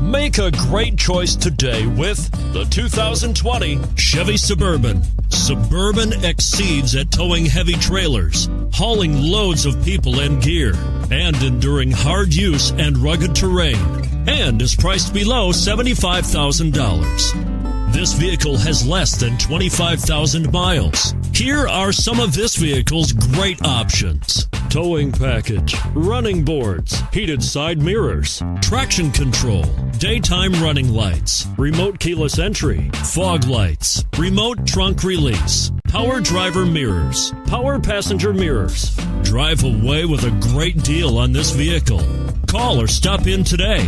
Make a great choice today with the 2020 Chevy Suburban. Suburban exceeds at towing heavy trailers, hauling loads of people and gear, and enduring hard use and rugged terrain, and is priced below $75,000. This vehicle has less than 25,000 miles. Here are some of this vehicle's great options: towing package, running boards, heated side mirrors, traction control, daytime running lights, remote keyless entry, fog lights, remote trunk release, power driver mirrors, power passenger mirrors. Drive away with a great deal on this vehicle. Call or stop in today.